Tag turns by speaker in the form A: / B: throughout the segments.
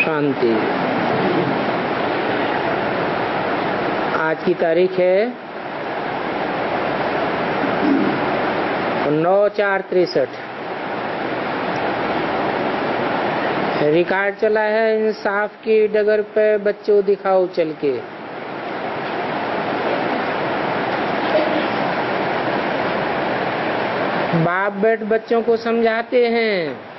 A: शांति। आज की तारीख है 9/4/63। रिकॉर्ड चला है इंसाफ की डगर पे बच्चों दिखाओ चल के। बाप बेट बच्चों को समझाते हैं,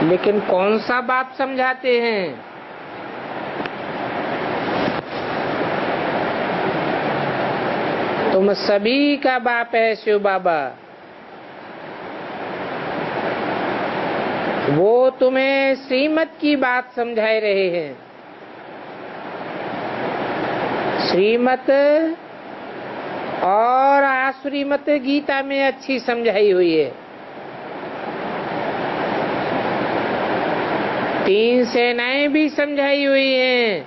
A: लेकिन कौन सा बाप समझाते हैं? तुम सभी का बाप है शिव बाबा। वो तुम्हें श्रीमत की बात समझा रहे हैं। श्रीमत और आसुरीमत गीता में अच्छी समझाई हुई है। 3 सेनाएं भी समझाई हुई हैं।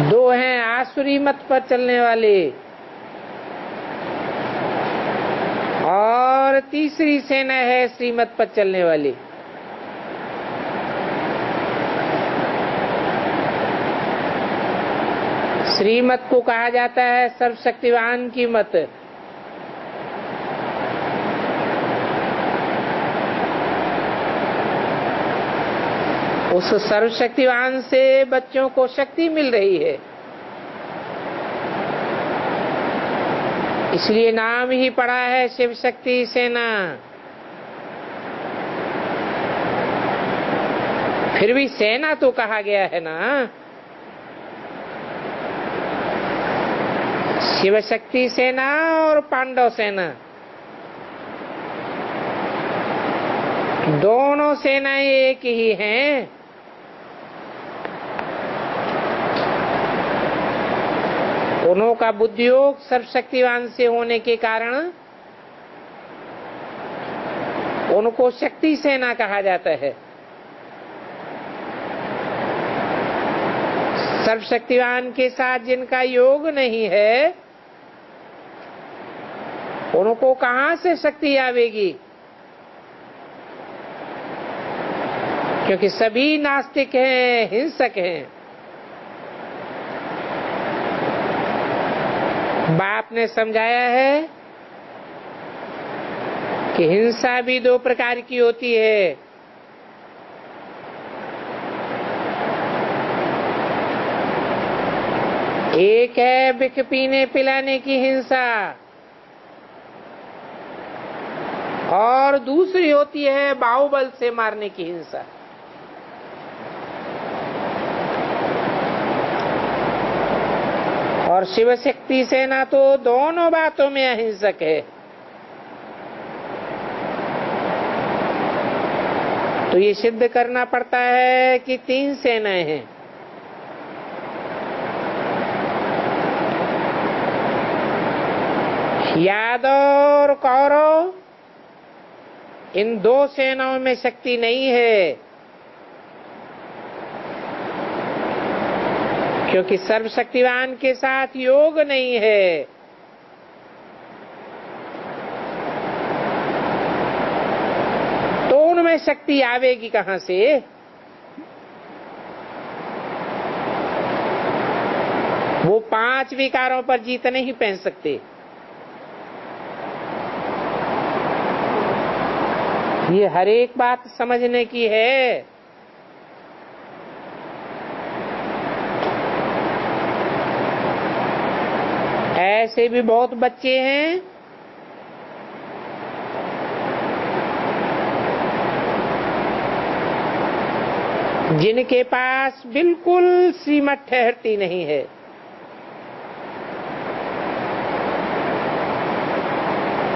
A: दो हैं आसुरी मत पर चलने वाले, और तीसरी सेना है श्रीमत पर चलने वाली। श्रीमत को कहा जाता है सर्वशक्तिवान की मत। उस सर्वशक्तिवान से बच्चों को शक्ति मिल रही है, इसलिए नाम ही पड़ा है शिव शक्ति सेना। फिर भी सेना तो कहा गया है ना। शिव शक्ति सेना और पांडव सेना, दोनों सेनाएं एक ही हैं। दोनों का बुद्धियोग सर्वशक्तिवान से होने के कारण उनको शक्ति सेना कहा जाता है। सर्वशक्तिवान के साथ जिनका योग नहीं है, उनको कहां से शक्ति आवेगी? क्योंकि सभी नास्तिक हैं, हिंसक हैं। बाप ने समझाया है कि हिंसा भी 2 प्रकार की होती है। एक है बिख पीने पिलाने की हिंसा, और दूसरी होती है बाहुबल से मारने की हिंसा। और शिव शक्ति सेना तो दोनों बातों में अहिंसक है। तो ये सिद्ध करना पड़ता है कि 3 सेनाएं हैं। यादव और कौरव, इन 2 सेनाओं में शक्ति नहीं है, क्योंकि सर्वशक्तिवान के साथ योग नहीं है। तो उनमें शक्ति आवेगी कहां से? वो 5 विकारों पर जीत नहीं पहन सकते। ये हर एक बात समझने की है। ऐसे भी बहुत बच्चे हैं जिनके पास बिल्कुल सीमत ठहरती नहीं है।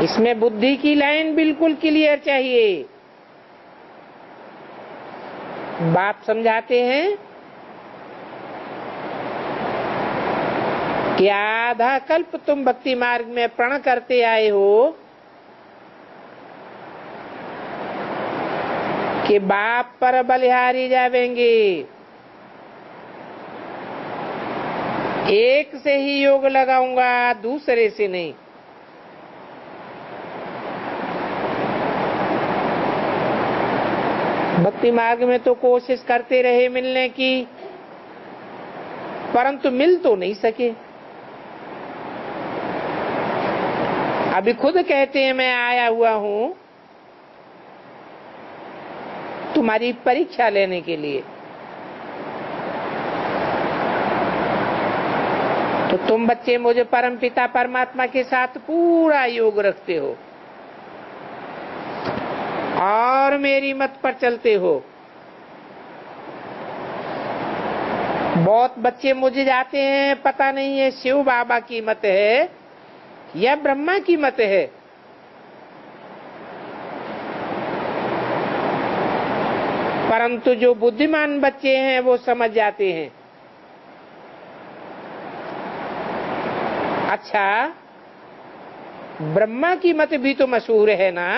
A: इसमें बुद्धि की लाइन बिल्कुल क्लियर चाहिए। बाप समझाते हैं कि आधा कल्प तुम भक्ति मार्ग में प्रण करते आए हो कि बाप पर बलिहारी जावेंगे। एक से ही योग लगाऊंगा, दूसरे से नहीं। भक्ति मार्ग में तो कोशिश करते रहे मिलने की, परंतु मिल तो नहीं सके। अभी खुद कहते हैं मैं आया हुआ हूं तुम्हारी परीक्षा लेने के लिए। तो तुम बच्चे मुझे परमपिता परमात्मा के साथ पूरा योग रखते हो और मेरी मत पर चलते हो। बहुत बच्चे मुझे जाते हैं, पता नहीं है शिव बाबा की मत है या ब्रह्मा की मत है। परंतु जो बुद्धिमान बच्चे हैं वो समझ जाते हैं, अच्छा ब्रह्मा की मत भी तो मशहूर है ना।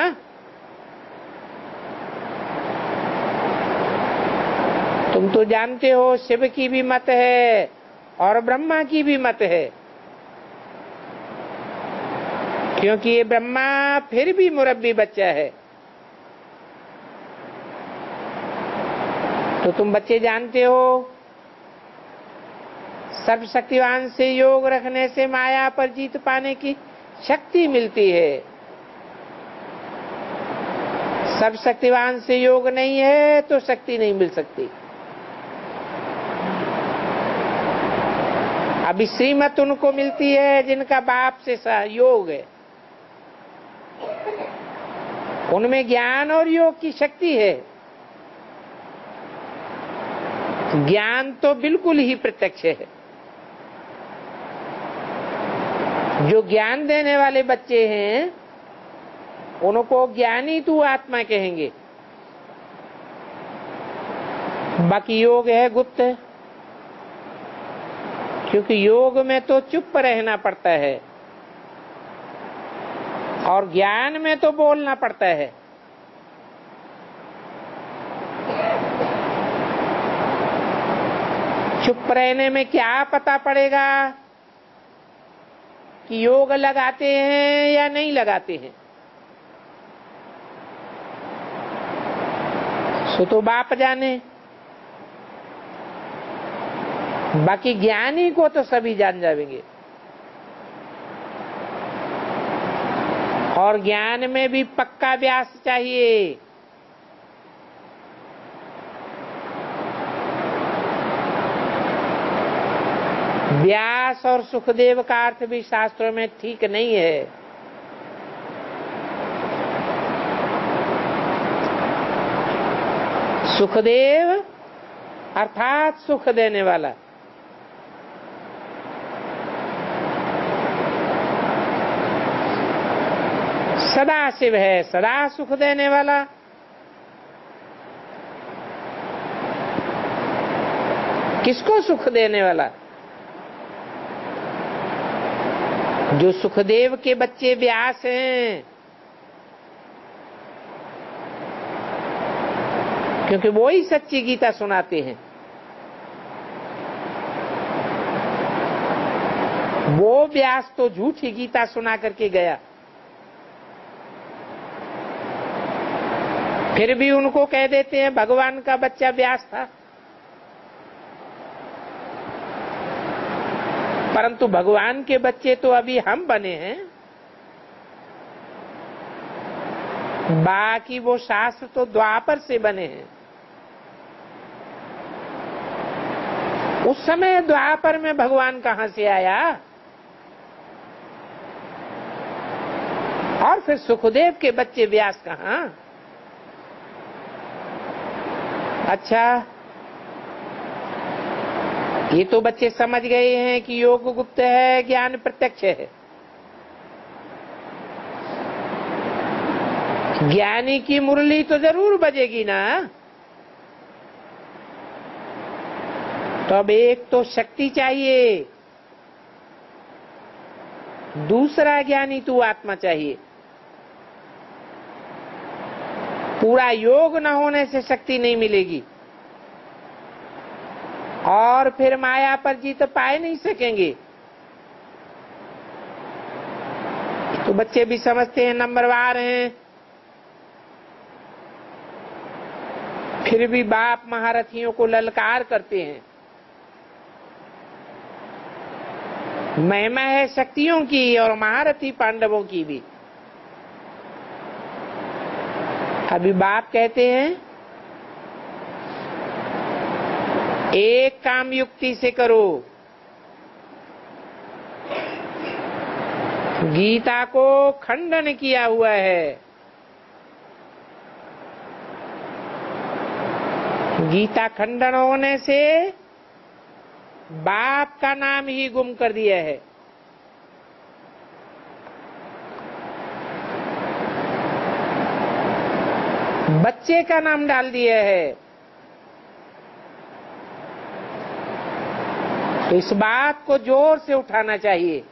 A: तुम तो जानते हो शिव की भी मत है और ब्रह्मा की भी मत है, क्योंकि ये ब्रह्मा फिर भी मुरब्बी बच्चा है। तो तुम बच्चे जानते हो सर्वशक्तिवान से योग रखने से माया पर जीत पाने की शक्ति मिलती है। सर्वशक्तिवान से योग नहीं है तो शक्ति नहीं मिल सकती। अभी श्रीमत उनको मिलती है जिनका बाप से सहयोग है, उनमें ज्ञान और योग की शक्ति है। ज्ञान तो बिल्कुल ही प्रत्यक्ष है। जो ज्ञान देने वाले बच्चे हैं उनको ज्ञानी तू आत्मा कहेंगे। बाकी योग है गुप्त, क्योंकि योग में तो चुप रहना पड़ता है और ज्ञान में तो बोलना पड़ता है। चुप रहने में क्या पता पड़ेगा कि योग लगाते हैं या नहीं लगाते हैं। सो तो बाप जाने, बाकी ज्ञानी को तो सभी जान जाएंगे। और ज्ञान में भी पक्का व्यास चाहिए। व्यास और सुखदेव का अर्थ भी शास्त्रों में ठीक नहीं है। सुखदेव अर्थात सुख देने वाला, सदा शिव है, सदा सुख देने वाला। किसको सुख देने वाला? जो सुखदेव के बच्चे व्यास हैं, क्योंकि वो ही सच्ची गीता सुनाते हैं। वो व्यास तो झूठी गीता सुना करके गया, फिर भी उनको कह देते हैं भगवान का बच्चा व्यास था। परंतु भगवान के बच्चे तो अभी हम बने हैं, बाकी वो शास्त्र तो द्वापर से बने हैं। उस समय द्वापर में भगवान कहां से आया? और फिर सुखदेव के बच्चे व्यास कहां? अच्छा, ये तो बच्चे समझ गए हैं कि योग गुप्त है, ज्ञान प्रत्यक्ष है। ज्ञानी की मुरली तो जरूर बजेगी ना। तो अब एक तो शक्ति चाहिए, दूसरा ज्ञानी तू आत्मा चाहिए। पूरा योग न होने से शक्ति नहीं मिलेगी और फिर माया पर जीत पाए नहीं सकेंगे। तो बच्चे भी समझते हैं नंबरवार हैं, फिर भी बाप महारथियों को ललकार करते हैं। महिमा है शक्तियों की और महारथी पांडवों की भी। अभी बाप कहते हैं एक काम युक्ति से करो। गीता को खंडन किया हुआ है। गीता खंडन होने से बाप का नाम ही गुम कर दिया है। बच्चे का नाम डाल दिया है। तो इस बात को जोर से उठाना चाहिए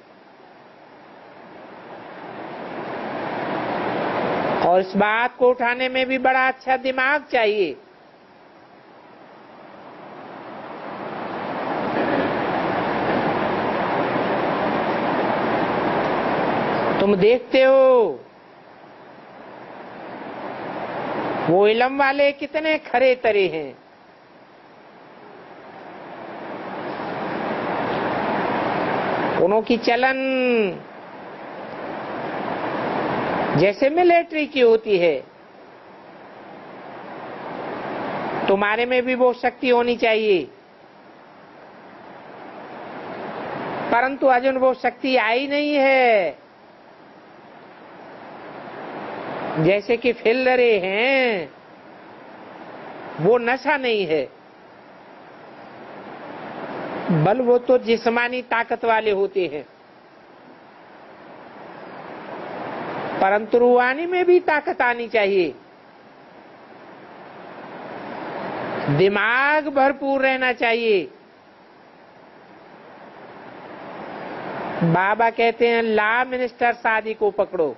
A: और इस बात को उठाने में भी बड़ा अच्छा दिमाग चाहिए। तुम देखते हो वो इलम वाले कितने खरे तरे हैं। उनकी चलन जैसे मिलिट्री की होती है। तुम्हारे में भी वो शक्ति होनी चाहिए, परंतु अजून वो शक्ति आई नहीं है। जैसे कि फिल्डरे हैं, वो नशा नहीं है, बल वो तो जिस्मानी ताकत वाले होते हैं, परंतु रूहानी में भी ताकत आनी चाहिए। दिमाग भरपूर रहना चाहिए। बाबा कहते हैं लॉ मिनिस्टर शादी को पकड़ो,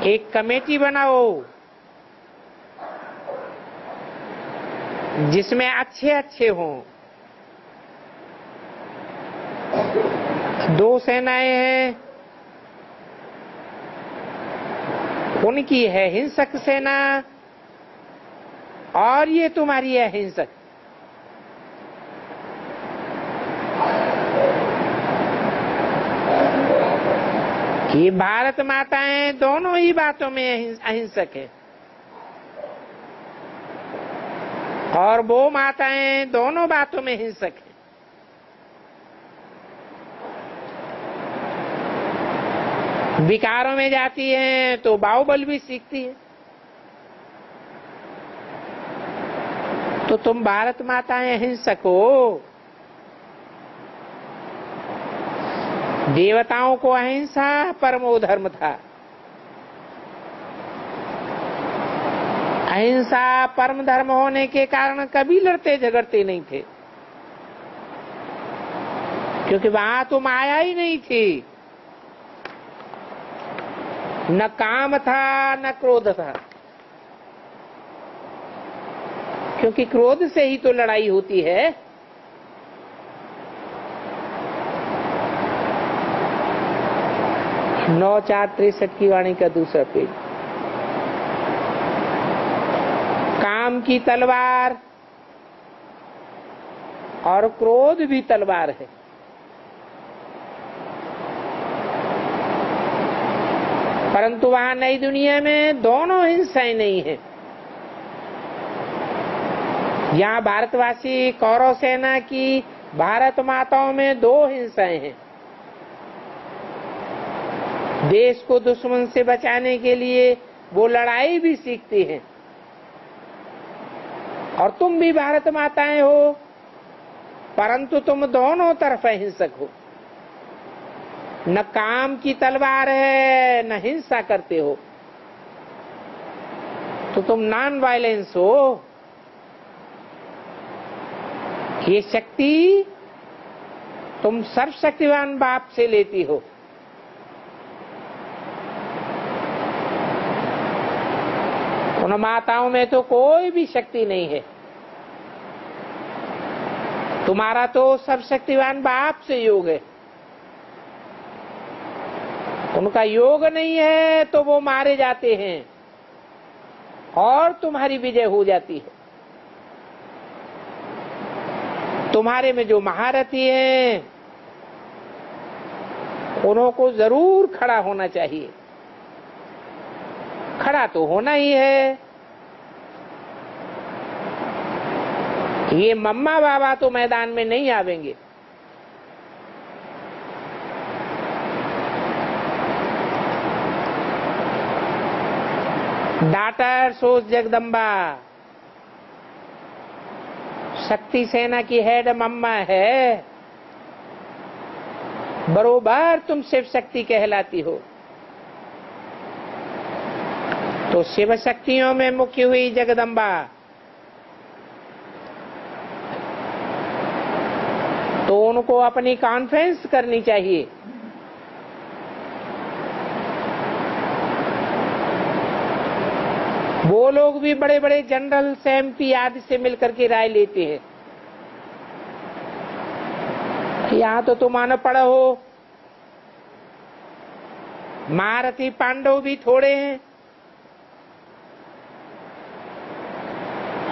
A: एक कमेटी बनाओ जिसमें अच्छे अच्छे हों। दो सेनाएं हैं, उनकी है हिंसक सेना और ये तुम्हारी है हिंसक। ये भारत माताएं दोनों ही बातों में अहिंसक है और वो माताएं दोनों बातों में हिंसक है। विकारों में जाती हैं तो बाहुबल भी सीखती है। तो तुम भारत माताएं अहिंसक हो। देवताओं को अहिंसा परमो धर्म था। अहिंसा परम धर्म होने के कारण कभी लड़ते झगड़ते नहीं थे, क्योंकि वहां तो माया ही नहीं थी। न काम था न क्रोध था, क्योंकि क्रोध से ही तो लड़ाई होती है। 9/4/63 की वाणी का दूसरा पेज। काम की तलवार और क्रोध भी तलवार है। परंतु वहां नई दुनिया में दोनों हिंसाएं नहीं है। यहाँ भारतवासी कौरव सेना की भारत माताओं में दो हिंसाएं हैं। देश को दुश्मन से बचाने के लिए वो लड़ाई भी सीखती हैं और तुम भी भारत माताएं हो, परंतु तुम दोनों तरफ हिंसक हो। न काम की तलवार है न हिंसा करते हो, तो तुम नॉन वायलेंस हो। ये शक्ति तुम सर्वशक्तिवान बाप से लेती हो। उन माताओं में तो कोई भी शक्ति नहीं है। तुम्हारा तो सर्वशक्तिवान बाप से योग है। उनका योग नहीं है तो वो मारे जाते हैं। और तुम्हारी विजय हो जाती है। तुम्हारे में जो महारथी हैं उनको जरूर खड़ा होना चाहिए। खड़ा तो होना ही है। ये मम्मा बाबा तो मैदान में नहीं आवेंगे। डॉक्टर सोच जगदम्बा, शक्ति सेना की हेड मम्मा है, बरोबर तुम शिव शक्ति कहलाती हो। तो शिव शक्तियों में मुख्य हुई जगदम्बा, तो उनको अपनी कॉन्फ्रेंस करनी चाहिए। वो लोग भी बड़े बड़े जनरल एमपी आदि से मिलकर के राय लेते हैं। यहाँ तो तुम अनपढ़ हो, महारथी पांडव भी थोड़े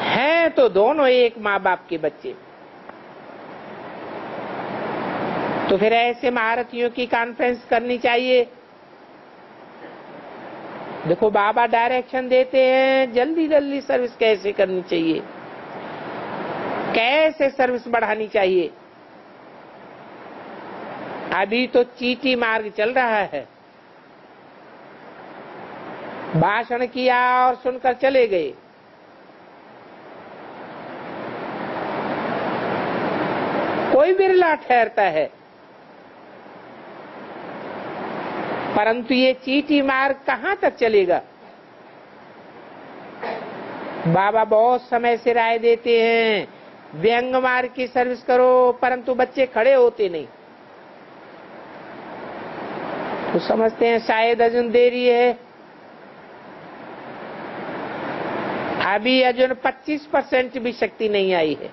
A: हैं तो दोनों एक माँ बाप के बच्चे। तो फिर ऐसे महारथियों की कॉन्फ्रेंस करनी चाहिए। देखो बाबा डायरेक्शन देते हैं, जल्दी जल्दी सर्विस कैसे करनी चाहिए, कैसे सर्विस बढ़ानी चाहिए। अभी तो चीटी मार्ग चल रहा है। भाषण किया और सुनकर चले गए। कोई बिरला ठहरता है, परंतु ये चीटी मार्ग कहां तक चलेगा। बाबा बहुत समय से राय देते हैं, व्यंग मार्ग की सर्विस करो, परंतु बच्चे खड़े होते नहीं। तो समझते हैं शायद अर्जुन देरी है। अभी अर्जुन 25% भी शक्ति नहीं आई है।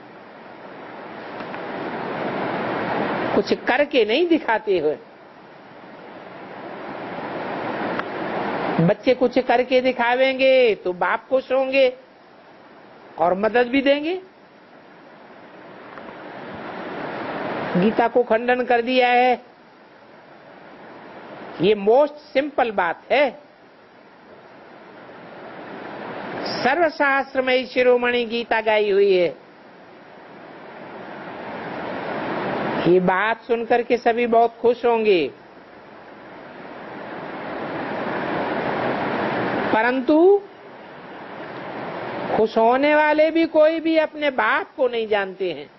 A: कुछ करके नहीं दिखाते हुए। बच्चे कुछ करके दिखावेंगे तो बाप खुश होंगे और मदद भी देंगे। गीता को खंडन कर दिया है। ये मोस्ट सिंपल बात है। सर्वशास्त्र में शिरोमणि गीता गाई हुई है। ये बात सुनकर के सभी बहुत खुश होंगे, परंतु खुश होने वाले भी कोई भी अपने बाप को नहीं जानते हैं।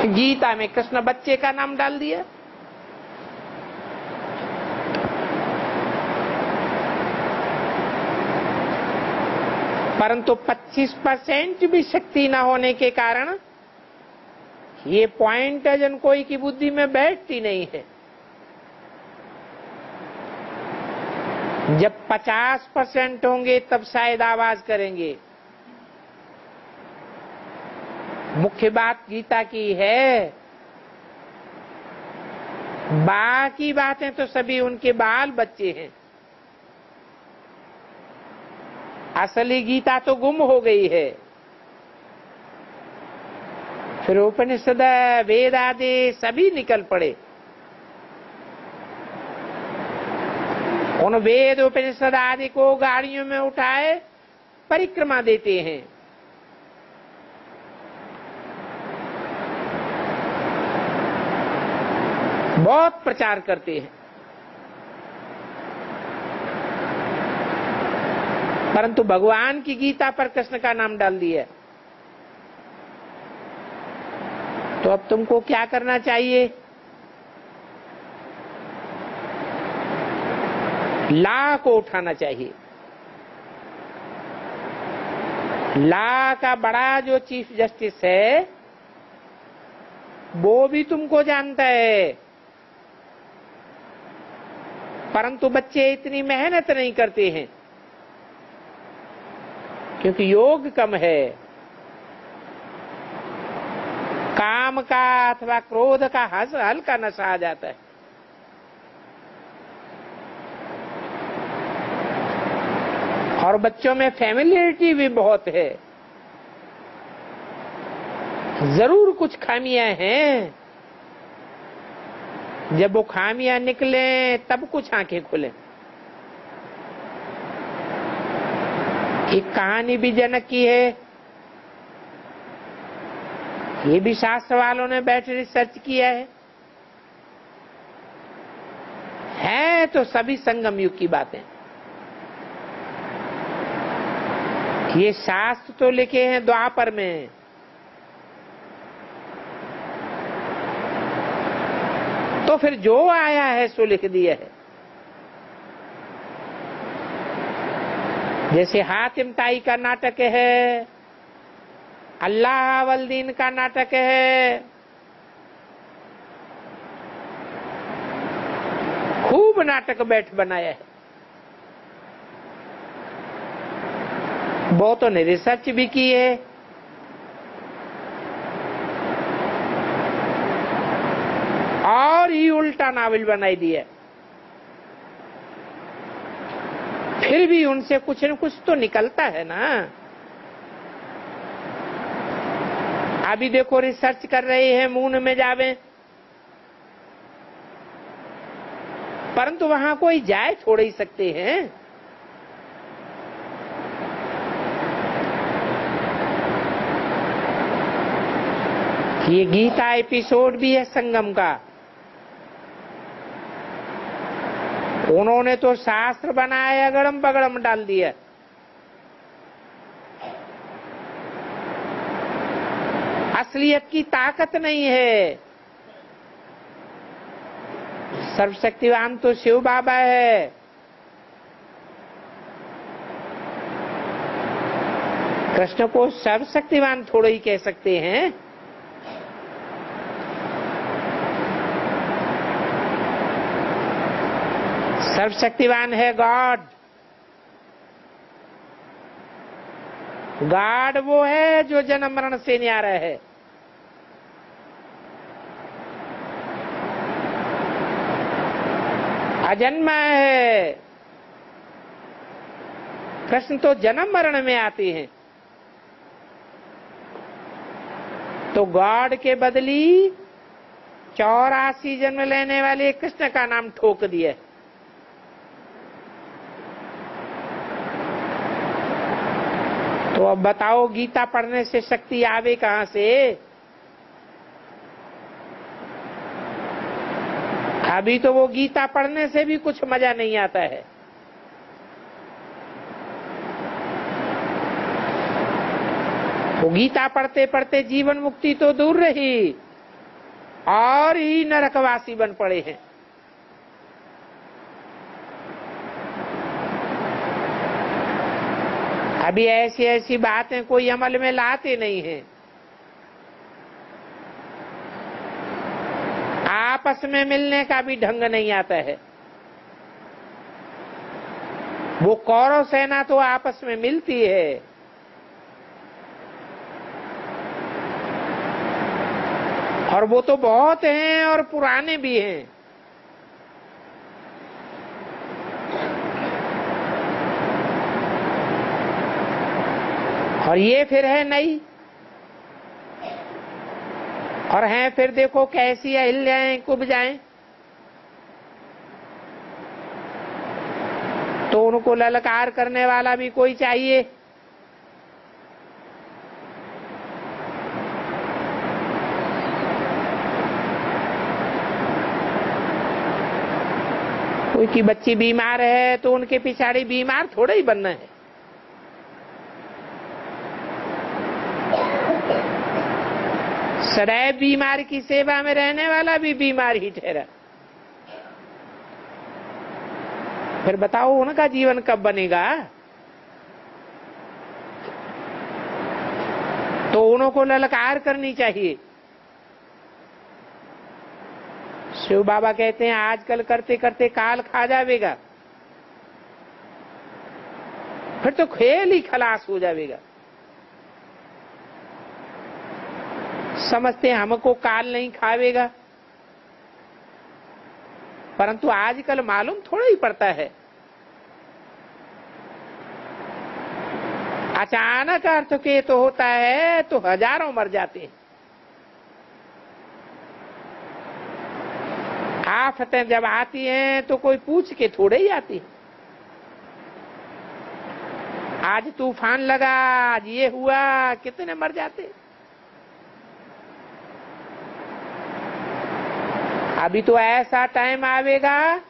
A: गीता में कृष्ण बच्चे का नाम डाल दिया। परंतु 25% भी शक्ति न होने के कारण ये पॉइंट है जन कोई की बुद्धि में बैठती नहीं है। जब 50% होंगे तब शायद आवाज करेंगे। मुख्य बात गीता की है, बाकी बातें तो सभी उनके बाल बच्चे हैं। असली गीता तो गुम हो गई है। फिर उपनिषद वेद आदि सभी निकल पड़े। उन वेद उपनिषद आदि को गाड़ियों में उठाए परिक्रमा देते हैं। बहुत प्रचार करते हैं, परंतु भगवान की गीता पर कृष्ण का नाम डाल दिया। तो अब तुमको क्या करना चाहिए? ला को उठाना चाहिए। ला का बड़ा जो चीफ जस्टिस है वो भी तुमको जानता है, परंतु बच्चे इतनी मेहनत नहीं करते हैं क्योंकि योग कम है। काम का अथवा क्रोध का हल्का नशा आ जाता है। और बच्चों में फैमिलियरिटी भी बहुत है। जरूर कुछ खामियां हैं, जब वो खामियां निकले तब कुछ आंखें खुले। एक कहानी भी जनक की है, ये भी शास्त्र वालों ने बैठ रिसर्च किया है तो सभी संगम युग की बातें। ये शास्त्र तो लिखे हैं द्वापर में, तो फिर जो आया है सो लिख दिया है। जैसे हातिम ताई का नाटक है, अल्लाह वल्दीन का नाटक है, खूब नाटक बैठ बनाया है। बहुतों ने रिसर्च भी की है। और ही उल्टा नावल बनाई दिया। फिर भी उनसे कुछ न कुछ तो निकलता है ना। अभी देखो रिसर्च कर रहे हैं मून में जावे, परंतु वहां कोई जाए छोड़ ही सकते हैं। ये गीता एपिसोड भी है संगम का। उन्होंने तो शास्त्र बनाया, अगड़म बगड़म डाल दिया। असलियत की ताकत नहीं है। सर्वशक्तिवान तो शिव बाबा है। कृष्ण को सर्वशक्तिवान थोड़ा ही कह सकते हैं। सर्वशक्तिवान है गॉड। गॉड वो है जो जन्म मरण से न्यारा है। अजन्मा है। कृष्ण तो जन्म मरण में आते हैं, तो गॉड के बदली 84 जन्म लेने वाले कृष्ण का नाम ठोक दिया। तो अब बताओ गीता पढ़ने से शक्ति आवे कहां से? अभी तो वो गीता पढ़ने से भी कुछ मजा नहीं आता है। वो गीता पढ़ते पढ़ते जीवन मुक्ति तो दूर रही, और ही नरकवासी बन पड़े हैं। अभी ऐसी ऐसी बातें कोई अमल में लाते नहीं हैं। आपस में मिलने का भी ढंग नहीं आता है। वो कौरव सेना तो आपस में मिलती है, और वो तो बहुत हैं और पुराने भी हैं। और ये फिर है नई, और हैं फिर देखो कैसी अहिल्याएं कुब्जाएं। तो उनको ललकार करने वाला भी कोई चाहिए। कोई की बच्ची बीमार है तो उनके पिछाड़ी बीमार थोड़ा ही बनना है। सदैव बीमार की सेवा में रहने वाला भी बीमार ही ठहरा। फिर बताओ उनका जीवन कब बनेगा? तो उनको ललकार करनी चाहिए। शिव बाबा कहते हैं आजकल करते करते काल खा जाएगा, फिर तो खेल ही खलास हो जाएगा। समझते हमको काल नहीं खावेगा, परंतु आजकल मालूम थोड़ा ही पड़ता है। अचानक अर्थक्वेक होता है तो हजारों मर जाते हैं। आफतें जब आती हैं तो कोई पूछ के थोड़े ही आती है। आज तूफान लगा, आज ये हुआ, कितने मर जाते। अभी तो ऐसा टाइम आवेगा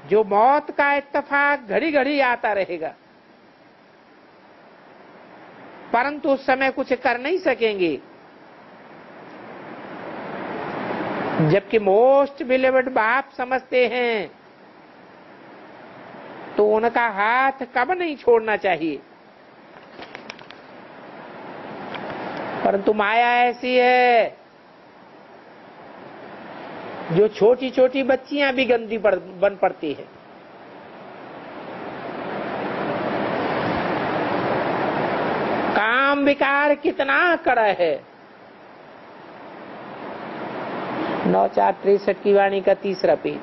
A: जो मौत का इत्तेफाक घड़ी घड़ी आता रहेगा, परंतु उस समय कुछ कर नहीं सकेंगे। जबकि मोस्ट बिलीव्ड बाप समझते हैं तो उनका हाथ कब नहीं छोड़ना चाहिए। परंतु माया ऐसी है जो छोटी छोटी बच्चियां भी गंदी बन पड़ती है। काम विकार कितना कड़ा है। 9463 की वाणी का 3रा पेज।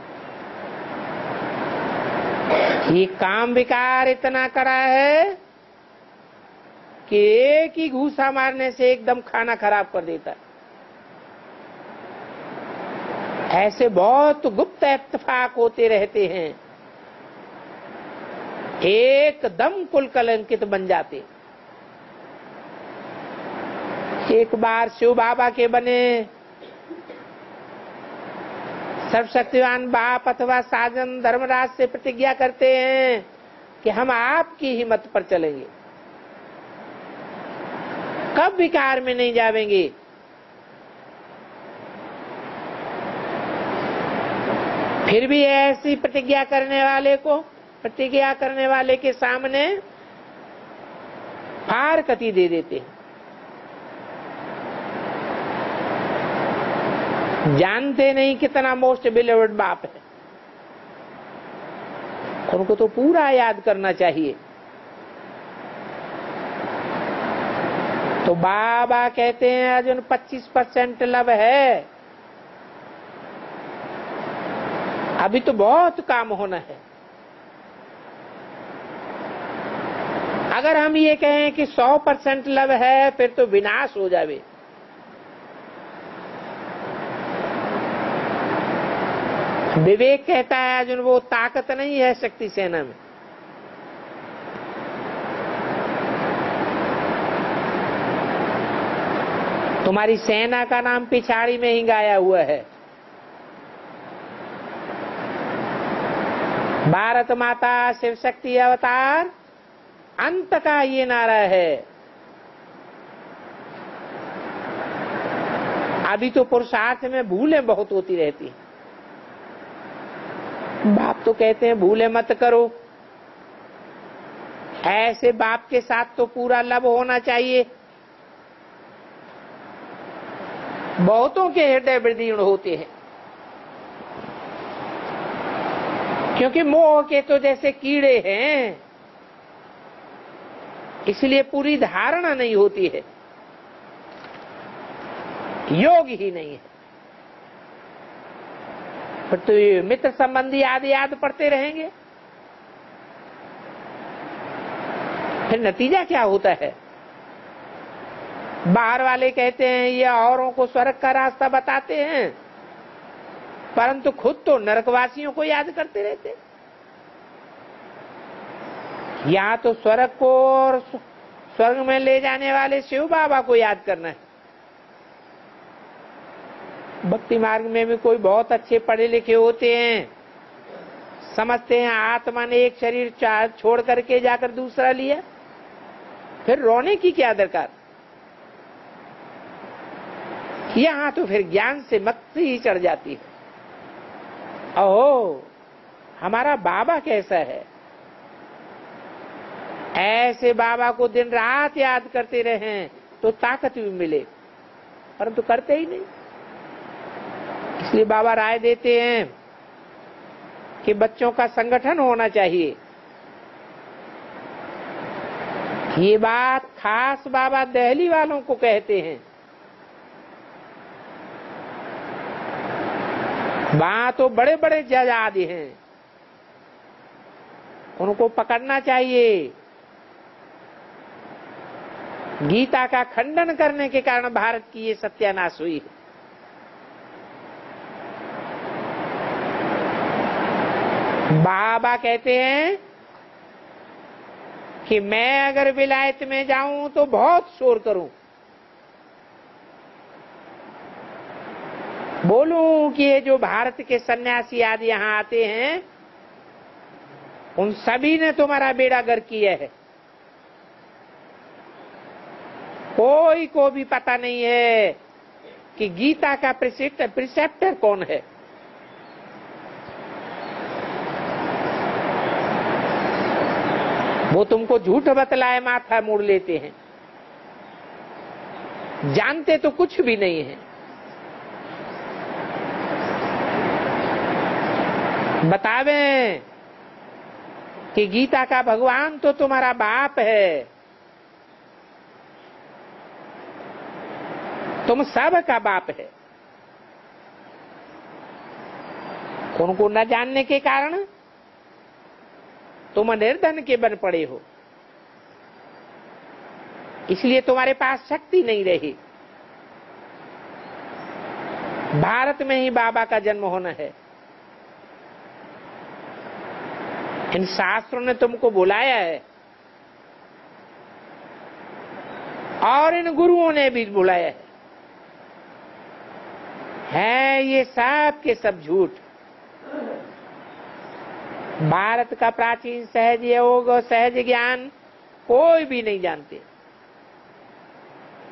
A: ये काम विकार इतना कड़ा है कि एक ही घूसा मारने से एकदम खाना खराब कर देता है। ऐसे बहुत गुप्त इत्तेफाक होते रहते हैं, एकदम कुल कलंकित बन जाते। एक बार शिव बाबा के बने सर्वशक्तिवान बाप अथवा साजन धर्मराज से प्रतिज्ञा करते हैं कि हम आपकी ही मत पर चलेंगे, कब विकार में नहीं जावेंगे। फिर भी ऐसी प्रतिज्ञा करने वाले के सामने फार कति दे देते हैं। जानते नहीं कितना मोस्ट बिलीव्ड बाप है। उनको तो पूरा याद करना चाहिए। तो बाबा कहते हैं अर्जुन 25% लव है, अभी तो बहुत काम होना है। अगर हम ये कहें कि 100% लव है फिर तो विनाश हो जावे। विवेक कहता है अर्जुन वो ताकत नहीं है शक्ति सेना में। तुम्हारी सेना का नाम पिछाड़ी में ही गाया हुआ है। भारत माता शिव शक्ति अवतार अंत का ये नारा है। अभी तो पुरुषार्थ में भूलें बहुत होती रहती। बाप तो कहते हैं भूले मत करो। ऐसे बाप के साथ तो पूरा लव होना चाहिए। बहुतों के हृदय विदीर्ण होते हैं, क्योंकि मोह के तो जैसे कीड़े हैं, इसलिए पूरी धारणा नहीं होती है, योग ही नहीं है। फिर तो ये मित्र संबंधी याद पड़ते रहेंगे, फिर नतीजा क्या होता है। बाहर वाले कहते हैं ये औरों को स्वर्ग का रास्ता बताते हैं, परंतु खुद तो नरकवासियों को याद करते रहते। यहाँ तो स्वर्ग को और स्वर्ग में ले जाने वाले शिव बाबा को याद करना है। भक्ति मार्ग में भी कोई बहुत अच्छे पढ़े लिखे होते हैं, समझते हैं आत्मा ने एक शरीर छोड़ करके जाकर दूसरा लिया, फिर रोने की क्या दरकार। यहाँ तो फिर ज्ञान से मक्ति ही चढ़ जाती है। ओहो हमारा बाबा कैसा है। ऐसे बाबा को दिन रात याद करते रहें तो ताकत भी मिले, परंतु करते ही नहीं। इसलिए बाबा राय देते हैं कि बच्चों का संगठन होना चाहिए। ये बात खास बाबा दिल्ली वालों को कहते हैं। वहां तो बड़े बड़े जज आदि हैं, उनको पकड़ना चाहिए। गीता का खंडन करने के कारण भारत की ये सत्यानाश हुई है। बाबा कहते हैं कि मैं अगर विलायत में जाऊं तो बहुत शोर करूं, बोलूं कि ये जो भारत के सन्यासी आदि यहां आते हैं उन सभी ने तुम्हारा बेड़ा गर्क किया है, कोई को भी पता नहीं है कि गीता का प्रिसेप्टर कौन है। वो तुमको झूठ बतलाए माथा मोड़ लेते हैं, जानते तो कुछ भी नहीं है। बतावें कि गीता का भगवान तो तुम्हारा बाप है, तुम सब का बाप है। उनको न जानने के कारण तुम निर्धन के बन पड़े हो, इसलिए तुम्हारे पास शक्ति नहीं रही। भारत में ही बाबा का जन्म होना है। इन शास्त्रों ने तुमको बुलाया है और इन गुरुओं ने भी बुलाया है ये सब के सब झूठ। भारत का प्राचीन सहज योग और सहज ज्ञान कोई भी नहीं जानते,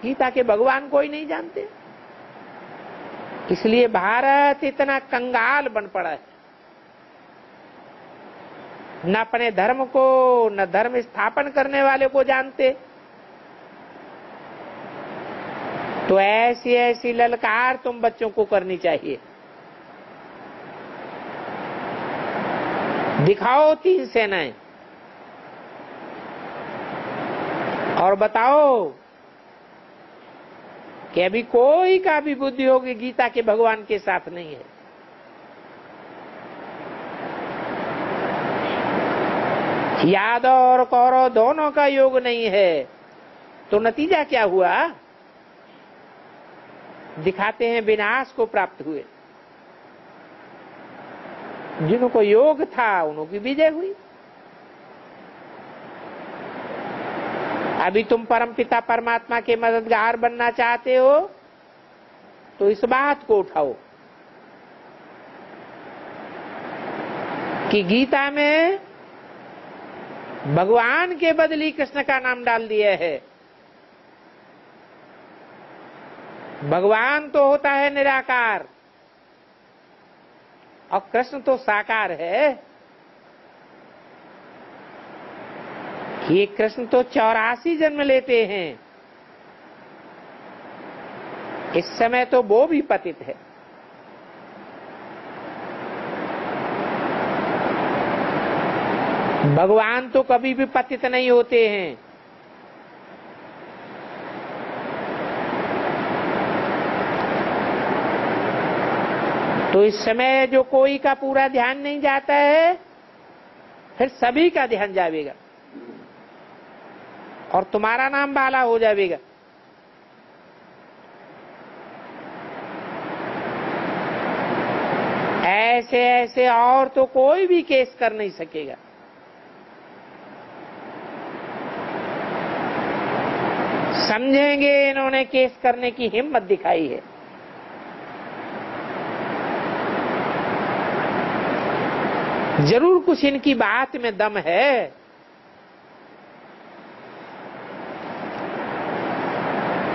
A: गीता के भगवान कोई नहीं जानते, इसलिए भारत इतना कंगाल बन पड़ा है। न अपने धर्म को न धर्म स्थापन करने वाले को जानते। तो ऐसी ऐसी ललकार तुम बच्चों को करनी चाहिए। दिखाओ 3 सेनाएं और बताओ कि अभी कोई का भी बुद्धि होगी गीता के भगवान के साथ नहीं है। यादव और कौरव दोनों का योग नहीं है, तो नतीजा क्या हुआ? दिखाते हैं विनाश को प्राप्त हुए। जिनको योग था उनकी विजय हुई। अभी तुम परमपिता परमात्मा के मददगार बनना चाहते हो तो इस बात को उठाओ कि गीता में भगवान के बदली कृष्ण का नाम डाल दिया है। भगवान तो होता है निराकार और कृष्ण तो साकार है। ये कृष्ण तो 84 जन्म लेते हैं, इस समय तो वो भी पतित है। भगवान तो कभी भी पतित नहीं होते हैं। तो इस समय जो कोई का पूरा ध्यान नहीं जाता है, फिर सभी का ध्यान जाएगा और तुम्हारा नाम बाला हो जाएगा। ऐसे ऐसे और तो कोई भी केस कर नहीं सकेगा। समझेंगे इन्होंने केस करने की हिम्मत दिखाई है। जरूर कुछ इनकी बात में दम है।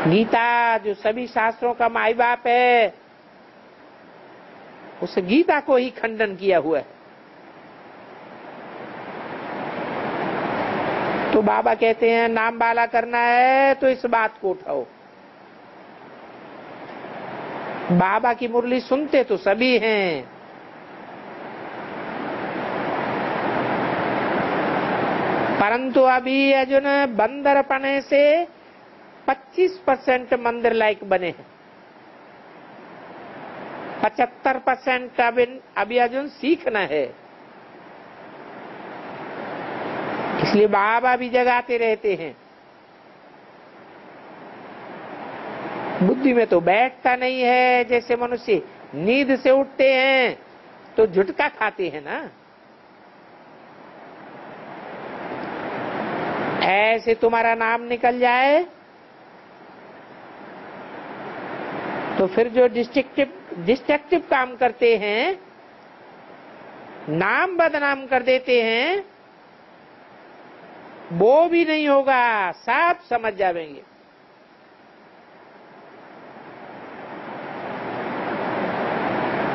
A: गीता जो सभी शास्त्रों का माई बाप है, उस गीता को ही खंडन किया हुआ है। तो बाबा कहते हैं नाम बाला करना है तो इस बात को उठाओ। बाबा की मुरली सुनते तो सभी हैं, परंतु अभी अर्जुन बंदरपने से 25% मंदिर लायक बने हैं। 75% अभी अर्जुन सीखना है। इसलिए बाबा भी जगाते रहते हैं बुद्धि में तो बैठता नहीं है। जैसे मनुष्य नींद से उठते हैं तो झुटका खाते हैं ना, ऐसे तुम्हारा नाम निकल जाए तो फिर जो डिस्ट्रक्टिव काम करते हैं, नाम बदनाम कर देते हैं, वो भी नहीं होगा, सब समझ जाएंगे।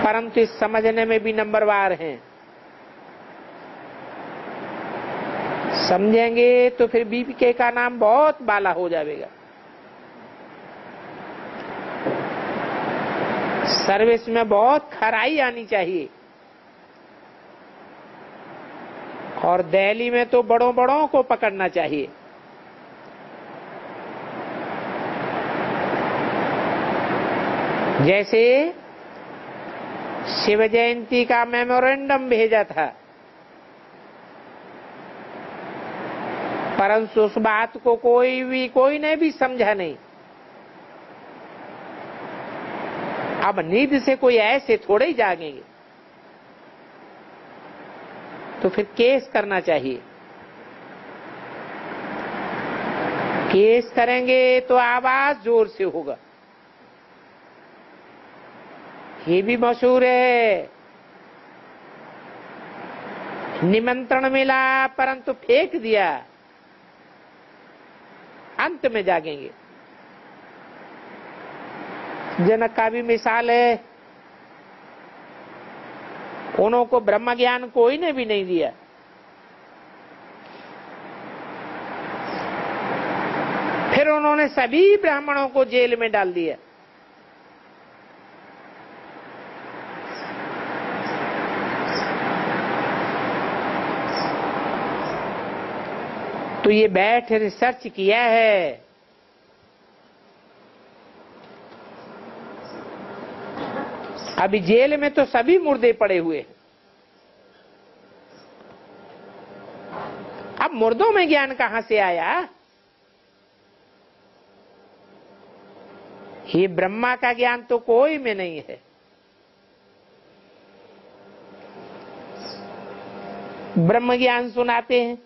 A: परंतु इस समझने में भी नंबरवार हैं। समझेंगे तो फिर बीपीके का नाम बहुत बाला हो जाएगा। सर्विस में बहुत खराई आनी चाहिए, और दिल्ली में तो बड़ों बड़ों को पकड़ना चाहिए। जैसे शिव जयंती का मेमोरेंडम भेजा था, परंतु उस बात को कोई ने भी समझा नहीं। अब नींद से कोई ऐसे थोड़े ही जागेंगे, तो फिर केस करना चाहिए। केस करेंगे तो आवाज जोर से होगा। ये भी मशहूर है, निमंत्रण मिला परंतु फेंक दिया, अंत में जागेंगे। जनक का भी मिसाल है, उनको ब्रह्म ज्ञान कोई ने भी नहीं दिया। फिर उन्होंने सभी ब्राह्मणों को जेल में डाल दिया। तो ये बैठ रिसर्च किया है। अभी जेल में तो सभी मुर्दे पड़े हुए हैं। अब मुर्दों में ज्ञान कहां से आया? ये ब्रह्मा का ज्ञान तो कोई में नहीं है। ब्रह्म ज्ञान सुनाते हैं,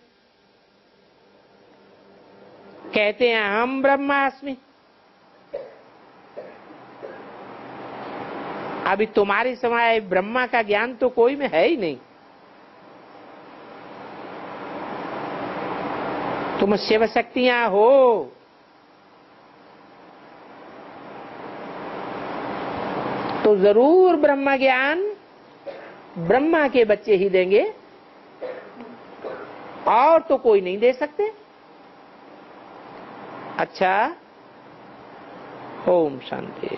A: कहते हैं हम ब्रह्मास्मि। अभी तुम्हारे समय ब्रह्मा का ज्ञान तो कोई में है ही नहीं। तुम शिव शक्तियां हो, तो जरूर ब्रह्म ज्ञान ब्रह्मा के बच्चे ही देंगे, और तो कोई नहीं दे सकते। अच्छा, ओम शांति।